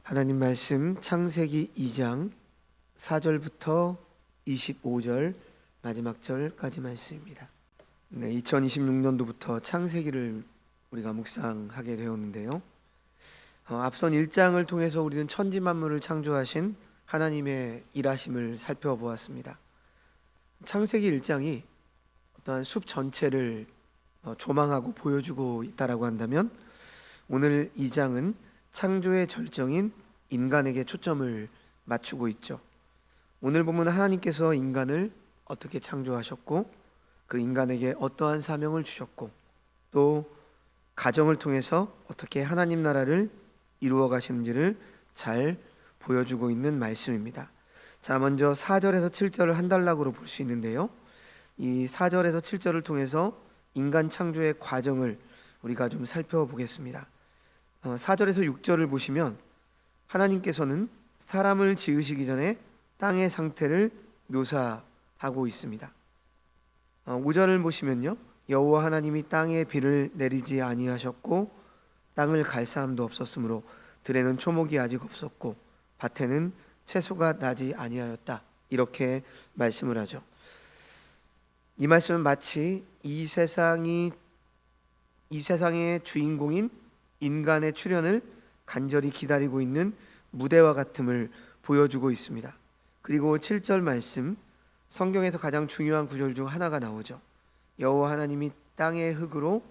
하나님 말씀 창세기 2장 4절부터 25절 마지막 절까지 말씀입니다. 2026년도부터 창세기를 우리가 묵상하게 되었는데요. 앞선 1장을 통해서 우리는 천지 만물을 창조하신 하나님의 일하심을 살펴보았습니다. 창세기 1장이 어떠한 숲 전체를 조망하고 보여주고 있다라고 한다면, 오늘 2장은 창조의 절정인 인간에게 초점을 맞추고 있죠. 오늘 보면 하나님께서 인간을 어떻게 창조하셨고, 그 인간에게 어떠한 사명을 주셨고, 또 가정을 통해서 어떻게 하나님 나라를 이루어 가시는지를 잘 보여주고 있는 말씀입니다. 자, 먼저 4절에서 7절을 한 단락으로 볼 수 있는데요, 이 4절에서 7절을 통해서 인간 창조의 과정을 우리가 좀 살펴보겠습니다. 4절에서 6절을 보시면 하나님께서는 사람을 지으시기 전에 땅의 상태를 묘사하고 있습니다. 5절을 보시면요, 여호와 하나님이 땅에 비를 내리지 아니하셨고 땅을 갈 사람도 없었으므로 들에는 초목이 아직 없었고 밭에는 채소가 나지 아니하였다, 이렇게 말씀을 하죠. 이 말씀은 마치 이 세상의 주인공인 인간의 출현을 간절히 기다리고 있는 무대와 같음을 보여주고 있습니다. 그리고 7절 말씀, 성경에서 가장 중요한 구절 중 하나가 나오죠. 여호와 하나님이 땅의 흙으로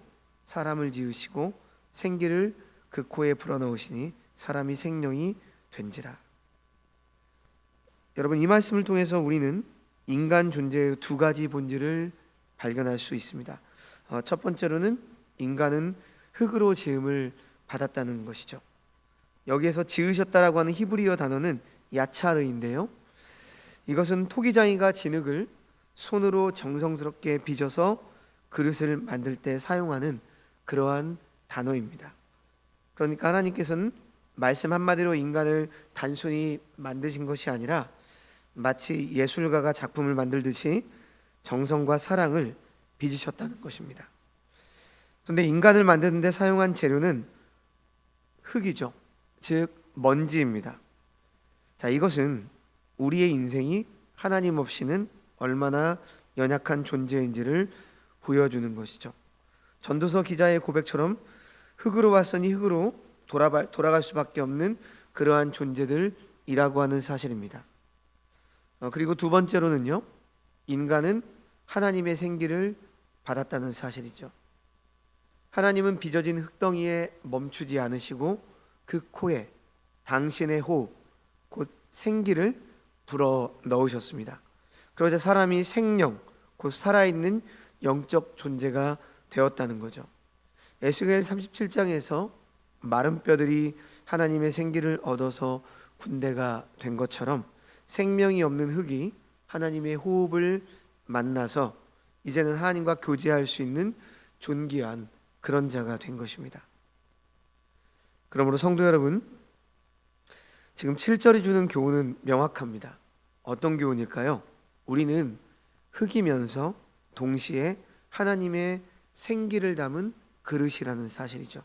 사람을 지으시고 생기를 그 코에 불어넣으시니 사람이 생명이 된지라. 여러분, 이 말씀을 통해서 우리는 인간 존재의 두 가지 본질을 발견할 수 있습니다. 첫 번째로는 인간은 흙으로 지음을 받았다는 것이죠. 여기에서 지으셨다라고 하는 히브리어 단어는 야차르인데요, 이것은 토기장이가 진흙을 손으로 정성스럽게 빚어서 그릇을 만들 때 사용하는 그러한 단어입니다. 그러니까 하나님께서는 말씀 한마디로 인간을 단순히 만드신 것이 아니라 마치 예술가가 작품을 만들듯이 정성과 사랑을 빚으셨다는 것입니다. 그런데 인간을 만드는데 사용한 재료는 흙이죠. 즉 먼지입니다. 자, 이것은 우리의 인생이 하나님 없이는 얼마나 연약한 존재인지를 보여주는 것이죠. 전도서 기자의 고백처럼 흙으로 왔으니 흙으로 돌아갈 수밖에 없는 그러한 존재들이라고 하는 사실입니다. 그리고 두 번째로는요, 인간은 하나님의 생기를 받았다는 사실이죠. 하나님은 빚어진 흙덩이에 멈추지 않으시고 그 코에 당신의 호흡, 곧 생기를 불어 넣으셨습니다. 그러자 사람이 생명, 곧 살아있는 영적 존재가 되었다는 거죠. 에스겔 37장에서 마른 뼈들이 하나님의 생기를 얻어서 군대가 된 것처럼 생명이 없는 흙이 하나님의 호흡을 만나서 이제는 하나님과 교제할 수 있는 존귀한 그런 자가 된 것입니다. 그러므로 성도 여러분, 지금 7절이 주는 교훈은 명확합니다. 어떤 교훈일까요? 우리는 흙이면서 동시에 하나님의 생기를 담은 그릇이라는 사실이죠.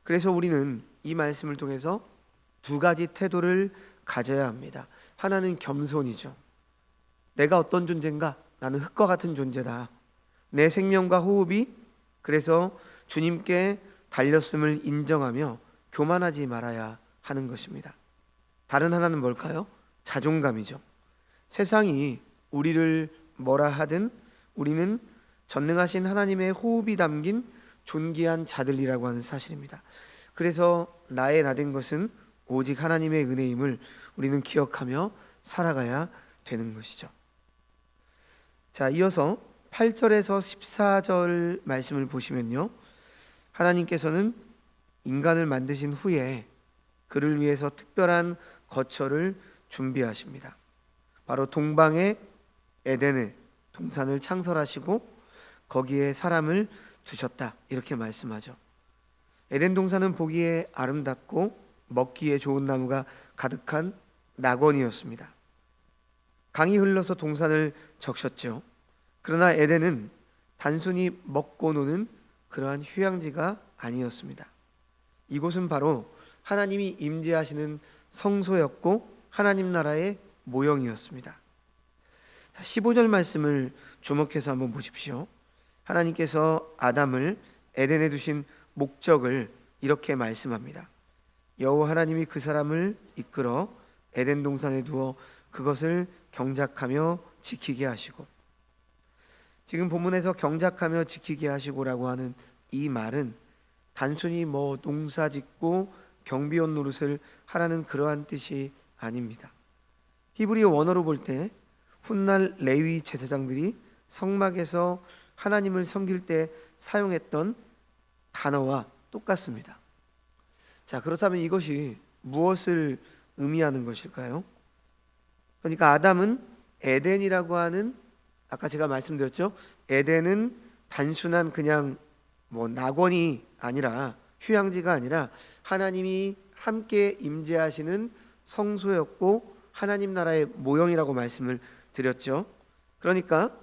그래서 우리는 이 말씀을 통해서 두 가지 태도를 가져야 합니다. 하나는 겸손이죠. 내가 어떤 존재인가? 나는 흙과 같은 존재다. 내 생명과 호흡이 그래서 주님께 달렸음을 인정하며 교만하지 말아야 하는 것입니다. 다른 하나는 뭘까요? 자존감이죠. 세상이 우리를 뭐라 하든 우리는 전능하신 하나님의 호흡이 담긴 존귀한 자들이라고 하는 사실입니다. 그래서 나의 나된 것은 오직 하나님의 은혜임을 우리는 기억하며 살아가야 되는 것이죠. 자, 이어서 8절에서 14절 말씀을 보시면요, 하나님께서는 인간을 만드신 후에 그를 위해서 특별한 거처를 준비하십니다. 바로 동방의 에덴의 동산을 창설하시고 거기에 사람을 두셨다, 이렇게 말씀하죠. 에덴 동산은 보기에 아름답고 먹기에 좋은 나무가 가득한 낙원이었습니다. 강이 흘러서 동산을 적셨죠. 그러나 에덴은 단순히 먹고 노는 그러한 휴양지가 아니었습니다. 이곳은 바로 하나님이 임재하시는 성소였고 하나님 나라의 모형이었습니다. 자, 15절 말씀을 주목해서 한번 보십시오. 하나님께서 아담을 에덴에 두신 목적을 이렇게 말씀합니다. 여호와 하나님이 그 사람을 이끌어 에덴 동산에 두어 그것을 경작하며 지키게 하시고, 지금 본문에서 경작하며 지키게 하시고라고 하는 이 말은 단순히 농사 짓고 경비원 노릇을 하라는 그러한 뜻이 아닙니다. 히브리어 원어로 볼 때 훗날 레위 제사장들이 성막에서 하나님을 섬길 때 사용했던 단어와 똑같습니다. 자, 그렇다면 이것이 무엇을 의미하는 것일까요? 그러니까 아담은 에덴이라고 하는, 아까 제가 말씀드렸죠, 에덴은 단순한 그냥 낙원이 아니라, 휴양지가 아니라 하나님이 함께 임재하시는 성소였고 하나님 나라의 모형이라고 말씀을 드렸죠. 그러니까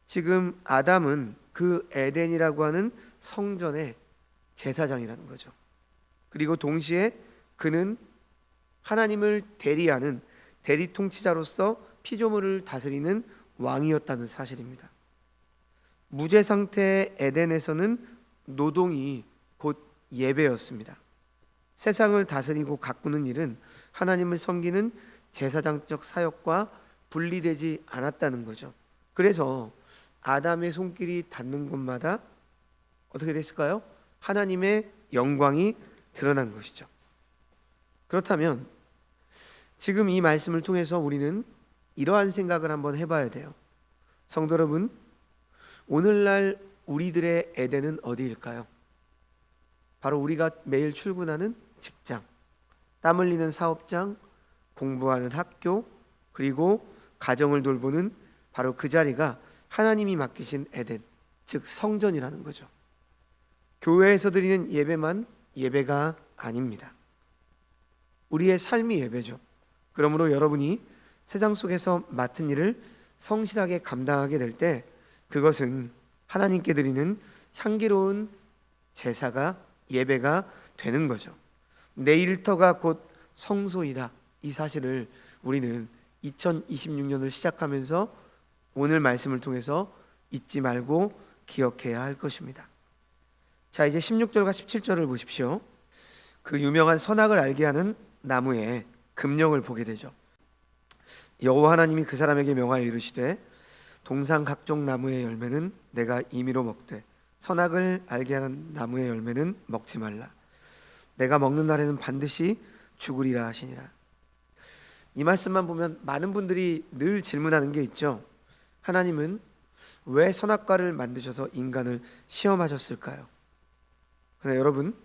지금 아담은 그 에덴이라고 하는 성전의 제사장이라는 거죠. 그리고 동시에 그는 하나님을 대리하는 대리 통치자로서 피조물을 다스리는 왕이었다는 사실입니다. 무죄 상태의 에덴에서는 노동이 곧 예배였습니다. 세상을 다스리고 가꾸는 일은 하나님을 섬기는 제사장적 사역과 분리되지 않았다는 거죠. 그래서 아담의 손길이 닿는 곳마다 어떻게 됐을까요? 하나님의 영광이 드러난 것이죠. 그렇다면 지금 이 말씀을 통해서 우리는 이러한 생각을 한번 해봐야 돼요. 성도 여러분, 오늘날 우리들의 에덴은 어디일까요? 바로 우리가 매일 출근하는 직장, 땀 흘리는 사업장, 공부하는 학교, 그리고 가정을 돌보는 바로 그 자리가 하나님이 맡기신 에덴, 즉 성전이라는 거죠. 교회에서 드리는 예배만 예배가 아닙니다. 우리의 삶이 예배죠. 그러므로 여러분이 세상 속에서 맡은 일을 성실하게 감당하게 될 때 그것은 하나님께 드리는 향기로운 제사가, 예배가 되는 거죠. 내 일터가 곧 성소이다, 이 사실을 우리는 2026년을 시작하면서 오늘 말씀을 통해서 잊지 말고 기억해야 할 것입니다. 자, 이제 16절과 17절을 보십시오. 그 유명한 선악을 알게 하는 나무의 금령을 보게 되죠. 여호와 하나님이 그 사람에게 명하여 이르시되 동산 각종 나무의 열매는 내가 임의로 먹되 선악을 알게 하는 나무의 열매는 먹지 말라. 내가 먹는 날에는 반드시 죽으리라 하시니라. 이 말씀만 보면 많은 분들이 늘 질문하는 게 있죠. 하나님은 왜 선악과를 만드셔서 인간을 시험하셨을까요? 그러나 여러분,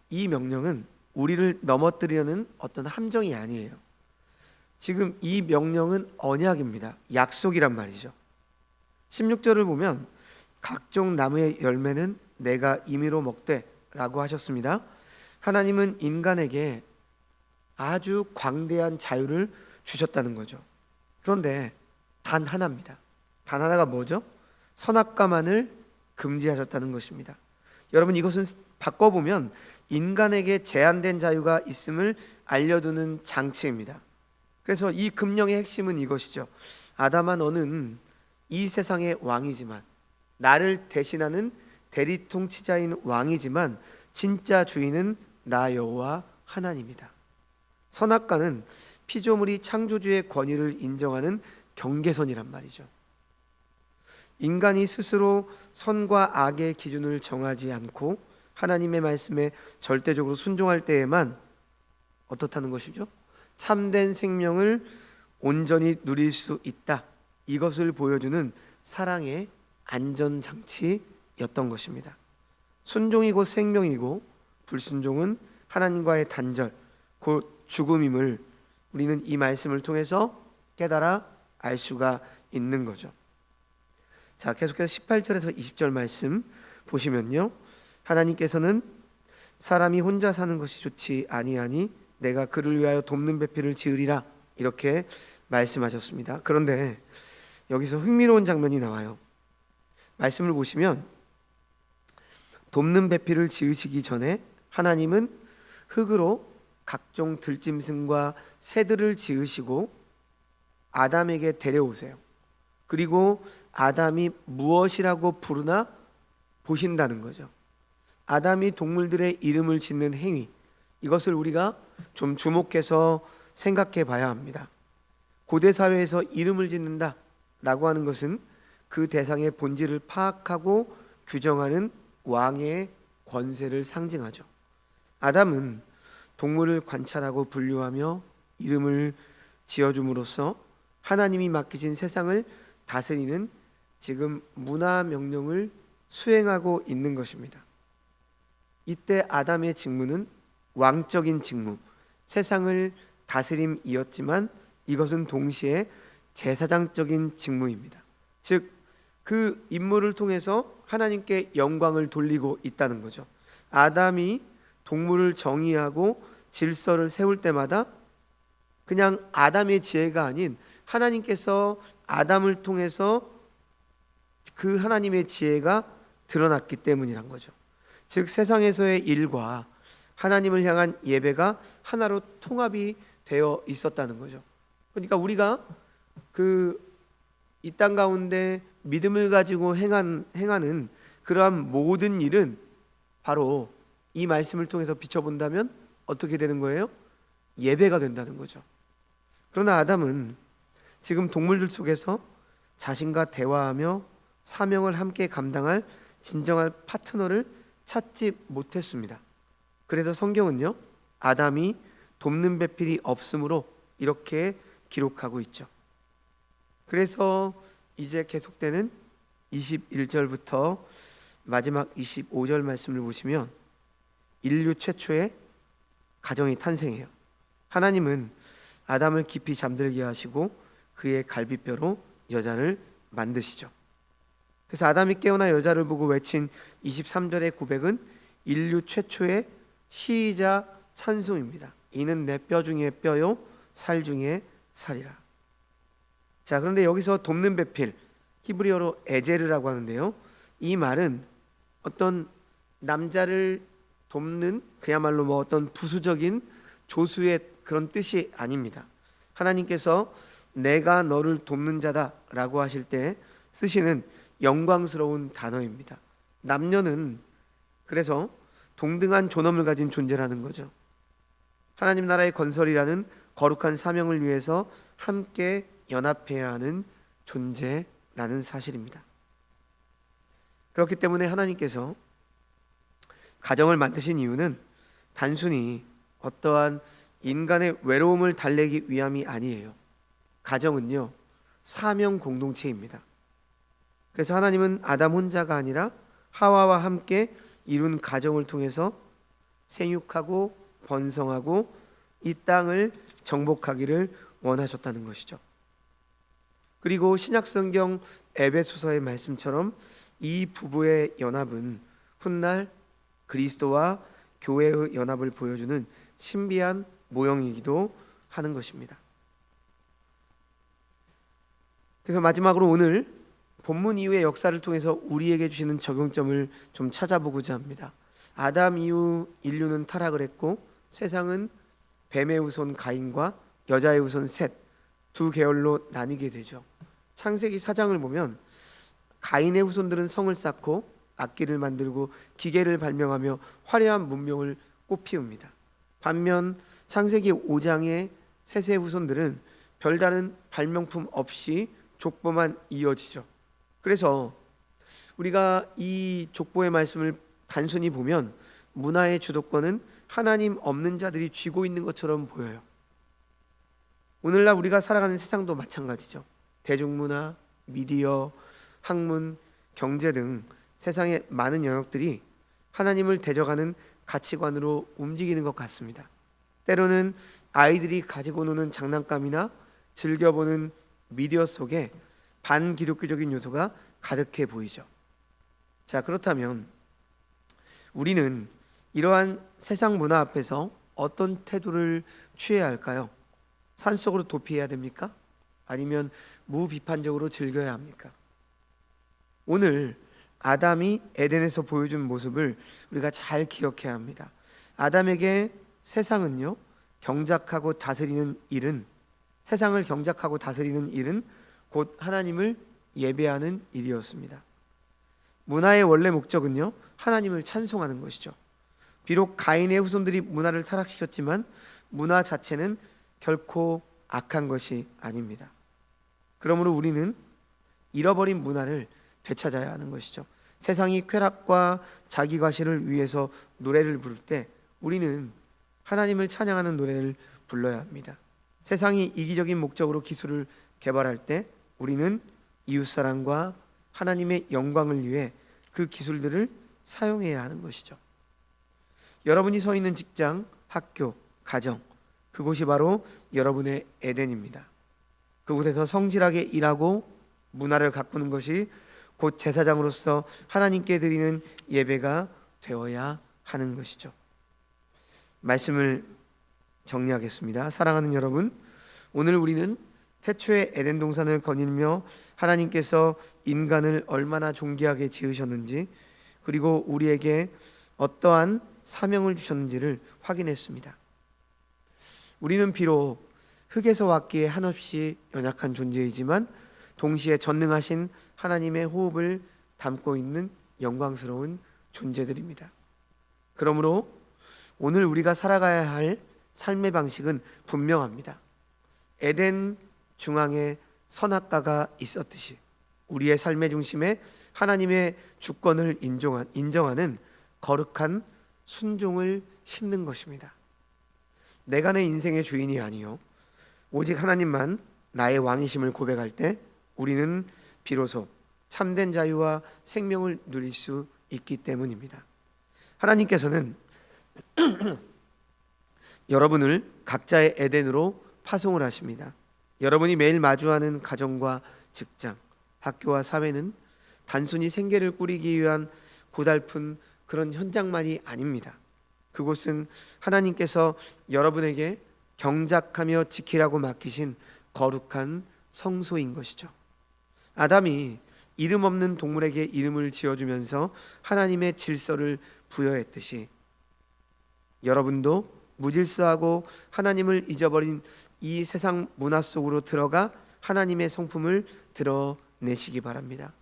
이 명령은 우리를 넘어뜨리려는 어떤 함정이 아니에요. 지금 이 명령은 언약입니다. 약속이란 말이죠. 16절을 보면 각종 나무의 열매는 내가 임의로 먹되 라고 하셨습니다. 하나님은 인간에게 아주 광대한 자유를 주셨다는 거죠. 그런데 단 하나입니다. 단 하나가 뭐죠? 선악과만을 금지하셨다는 것입니다. 여러분, 이것은 바꿔보면 인간에게 제한된 자유가 있음을 알려두는 장치입니다. 그래서 이 금령의 핵심은 이것이죠. 아담아, 너는 이 세상의 왕이지만, 나를 대신하는 대리 통치자인 왕이지만 진짜 주인은 나 여호와 하나님이다. 선악과는 피조물이 창조주의 권위를 인정하는 경계선이란 말이죠. 인간이 스스로 선과 악의 기준을 정하지 않고 하나님의 말씀에 절대적으로 순종할 때에만 어떻다는 것이죠? 참된 생명을 온전히 누릴 수 있다. 이것을 보여주는 사랑의 안전장치였던 것입니다. 순종이 곧 생명이고 불순종은 하나님과의 단절, 곧 죽음임을 우리는 이 말씀을 통해서 깨달아 알 수가 있는 거죠. 자, 계속해서 18절에서 20절 말씀 보시면요, 하나님께서는 사람이 혼자 사는 것이 좋지 아니하니 내가 그를 위하여 돕는 배필을 지으리라, 이렇게 말씀하셨습니다. 그런데 여기서 흥미로운 장면이 나와요. 말씀을 보시면 돕는 배필을 지으시기 전에 하나님은 흙으로 각종 들짐승과 새들을 지으시고 아담에게 데려오세요. 그리고 아담이 무엇이라고 부르나 보신다는 거죠. 아담이 동물들의 이름을 짓는 행위, 이것을 우리가 좀 주목해서 생각해 봐야 합니다. 고대 사회에서 이름을 짓는다 라고 하는 것은 그 대상의 본질을 파악하고 규정하는 왕의 권세를 상징하죠. 아담은 동물을 관찰하고 분류하며 이름을 지어줌으로써 하나님이 맡기신 세상을 다스리는 지금 문화 명령을 수행하고 있는 것입니다. 이때 아담의 직무는 왕적인 직무, 세상을 다스림이었지만 이것은 동시에 제사장적인 직무입니다. 즉, 그 임무를 통해서 하나님께 영광을 돌리고 있다는 거죠. 아담이 동물을 정의하고 질서를 세울 때마다 그냥 아담의 지혜가 아닌 하나님께서 아담을 통해서 그 하나님의 지혜가 드러났기 때문이란 거죠. 즉, 세상에서의 일과 하나님을 향한 예배가 하나로 통합이 되어 있었다는 거죠. 그러니까 우리가 이 땅 가운데 믿음을 가지고 행하는 그러한 모든 일은 바로 이 말씀을 통해서 비춰본다면 어떻게 되는 거예요? 예배가 된다는 거죠. 그러나 아담은 지금 동물들 속에서 자신과 대화하며 사명을 함께 감당할 진정한 파트너를 찾지 못했습니다. 그래서 성경은요, 아담이 돕는 배필이 없으므로 이렇게 기록하고 있죠. 그래서 이제 계속되는 21절부터 마지막 25절 말씀을 보시면 인류 최초의 가정이 탄생해요. 하나님은 아담을 깊이 잠들게 하시고 그의 갈비뼈로 여자를 만드시죠. 그래서 아담이 깨어나 여자를 보고 외친 23절의 고백은 인류 최초의 시이자 찬송입니다. 이는 내 뼈 중에 뼈요 살 중에 살이라. 자, 그런데 여기서 돕는 배필, 히브리어로 에제르라고 하는데요, 이 말은 어떤 남자를 돕는 그야말로 어떤 부수적인 조수의 그런 뜻이 아닙니다. 하나님께서 내가 너를 돕는 자다라고 하실 때 쓰시는 영광스러운 단어입니다. 남녀는 그래서 동등한 존엄을 가진 존재라는 거죠. 하나님 나라의 건설이라는 거룩한 사명을 위해서 함께 연합해야 하는 존재라는 사실입니다. 그렇기 때문에 하나님께서 가정을 만드신 이유는 단순히 어떠한 인간의 외로움을 달래기 위함이 아니에요. 가정은요, 사명 공동체입니다. 그래서 하나님은 아담 혼자가 아니라 하와와 함께 이룬 가정을 통해서 생육하고 번성하고 이 땅을 정복하기를 원하셨다는 것이죠. 그리고 신약성경 에베소서의 말씀처럼 이 부부의 연합은 훗날 그리스도와 교회의 연합을 보여주는 신비한 모형이기도 하는 것입니다. 그래서 마지막으로 오늘 본문 이후의 역사를 통해서 우리에게 주시는 적용점을 좀 찾아보고자 합니다. 아담 이후 인류는 타락을 했고 세상은 뱀의 후손 가인과 여자의 후손 셋 두 계열로 나뉘게 되죠. 창세기 4장을 보면 가인의 후손들은 성을 쌓고 악기를 만들고 기계를 발명하며 화려한 문명을 꽃피웁니다. 반면 창세기 5장의 셋의 후손들은 별다른 발명품 없이 족보만 이어지죠. 그래서 우리가 이 족보의 말씀을 단순히 보면 문화의 주도권은 하나님 없는 자들이 쥐고 있는 것처럼 보여요. 오늘날 우리가 살아가는 세상도 마찬가지죠. 대중문화, 미디어, 학문, 경제 등 세상의 많은 영역들이 하나님을 대적하는 가치관으로 움직이는 것 같습니다. 때로는 아이들이 가지고 노는 장난감이나 즐겨보는 미디어 속에 반기독교적인 요소가 가득해 보이죠. 자, 그렇다면 우리는 이러한 세상 문화 앞에서 어떤 태도를 취해야 할까요? 산속으로 도피해야 됩니까? 아니면 무비판적으로 즐겨야 합니까? 오늘 아담이 에덴에서 보여준 모습을 우리가 잘 기억해야 합니다. 아담에게 세상을 경작하고 다스리는 일은 곧 하나님을 예배하는 일이었습니다. 문화의 원래 목적은요, 하나님을 찬송하는 것이죠. 비록 가인의 후손들이 문화를 타락시켰지만 문화 자체는 결코 악한 것이 아닙니다. 그러므로 우리는 잃어버린 문화를 되찾아야 하는 것이죠. 세상이 쾌락과 자기 과시를 위해서 노래를 부를 때 우리는 하나님을 찬양하는 노래를 불러야 합니다. 세상이 이기적인 목적으로 기술을 개발할 때 우리는 이웃사랑과 하나님의 영광을 위해 그 기술들을 사용해야 하는 것이죠. 여러분이 서 있는 직장, 학교, 가정, 그곳이 바로 여러분의 에덴입니다. 그곳에서 성실하게 일하고 문화를 가꾸는 것이 곧 제사장으로서 하나님께 드리는 예배가 되어야 하는 것이죠. 말씀을 정리하겠습니다. 사랑하는 여러분, 오늘 우리는 태초의 에덴 동산을 거닐며 하나님께서 인간을 얼마나 존귀하게 지으셨는지, 그리고 우리에게 어떠한 사명을 주셨는지를 확인했습니다. 우리는 비록 흙에서 왔기에 한없이 연약한 존재이지만 동시에 전능하신 하나님의 호흡을 담고 있는 영광스러운 존재들입니다. 그러므로 오늘 우리가 살아가야 할 삶의 방식은 분명합니다. 에덴 중앙에 선악과가 있었듯이 우리의 삶의 중심에 하나님의 주권을 인정하는 거룩한 순종을 심는 것입니다. 내가 내 인생의 주인이 아니요 오직 하나님만 나의 왕이심을 고백할 때 우리는 비로소 참된 자유와 생명을 누릴 수 있기 때문입니다. 하나님께서는 여러분을 각자의 에덴으로 파송을 하십니다. 여러분이 매일 마주하는 가정과 직장, 학교와 사회는 단순히 생계를 꾸리기 위한 고달픈 그런 현장만이 아닙니다. 그곳은 하나님께서 여러분에게 경작하며 지키라고 맡기신 거룩한 성소인 것이죠. 아담이 이름 없는 동물에게 이름을 지어주면서 하나님의 질서를 부여했듯이 여러분도 무질서하고 하나님을 잊어버린 이 세상 문화 속으로 들어가 하나님의 성품을 드러내시기 바랍니다.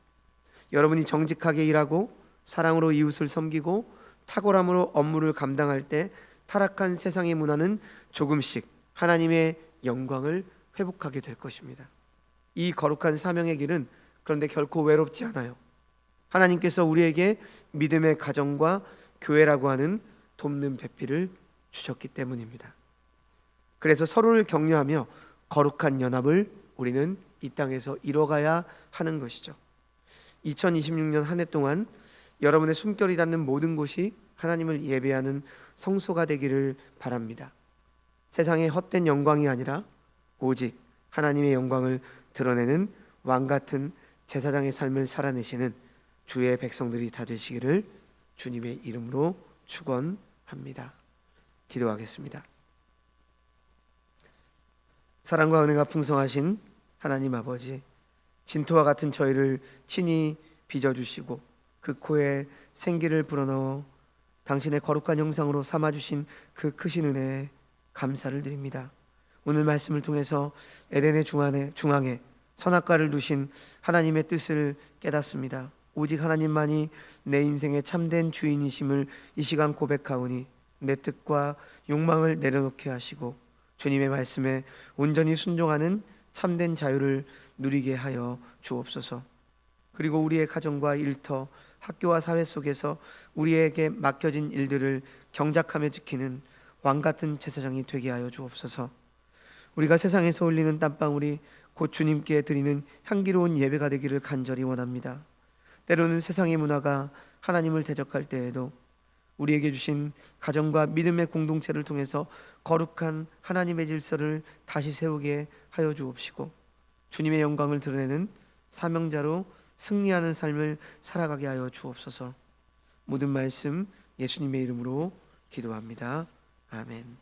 여러분이 정직하게 일하고 사랑으로 이웃을 섬기고 탁월함으로 업무를 감당할 때 타락한 세상의 문화는 조금씩 하나님의 영광을 회복하게 될 것입니다. 이 거룩한 사명의 길은 그런데 결코 외롭지 않아요. 하나님께서 우리에게 믿음의 가정과 교회라고 하는 돕는 배필을 주셨기 때문입니다. 그래서 서로를 격려하며 거룩한 연합을 우리는 이 땅에서 이뤄가야 하는 것이죠. 2026년 한 해 동안 여러분의 숨결이 닿는 모든 곳이 하나님을 예배하는 성소가 되기를 바랍니다. 세상의 헛된 영광이 아니라 오직 하나님의 영광을 드러내는 왕같은 제사장의 삶을 살아내시는 주의 백성들이 다 되시기를 주님의 이름으로 축원합니다. 기도하겠습니다. 사랑과 은혜가 풍성하신 하나님 아버지, 진토와 같은 저희를 친히 빚어주시고 그 코에 생기를 불어넣어 당신의 거룩한 형상으로 삼아주신 그 크신 은혜에 감사를 드립니다. 오늘 말씀을 통해서 에덴의 중앙에 선악과를 두신 하나님의 뜻을 깨닫습니다. 오직 하나님만이 내 인생의 참된 주인이심을 이 시간 고백하오니 내 뜻과 욕망을 내려놓게 하시고 주님의 말씀에 온전히 순종하는 참된 자유를 누리게 하여 주옵소서. 그리고 우리의 가정과 일터, 학교와 사회 속에서 우리에게 맡겨진 일들을 경작하며 지키는 왕같은 제사장이 되게 하여 주옵소서. 우리가 세상에서 흘리는 땀방울이 곧 주님께 드리는 향기로운 예배가 되기를 간절히 원합니다. 때로는 세상의 문화가 하나님을 대적할 때에도 우리에게 주신 가정과 믿음의 공동체를 통해서 거룩한 하나님의 질서를 다시 세우게 하여 주옵시고 주님의 영광을 드러내는 사명자로 승리하는 삶을 살아가게 하여 주옵소서. 모든 말씀 예수님의 이름으로 기도합니다. 아멘.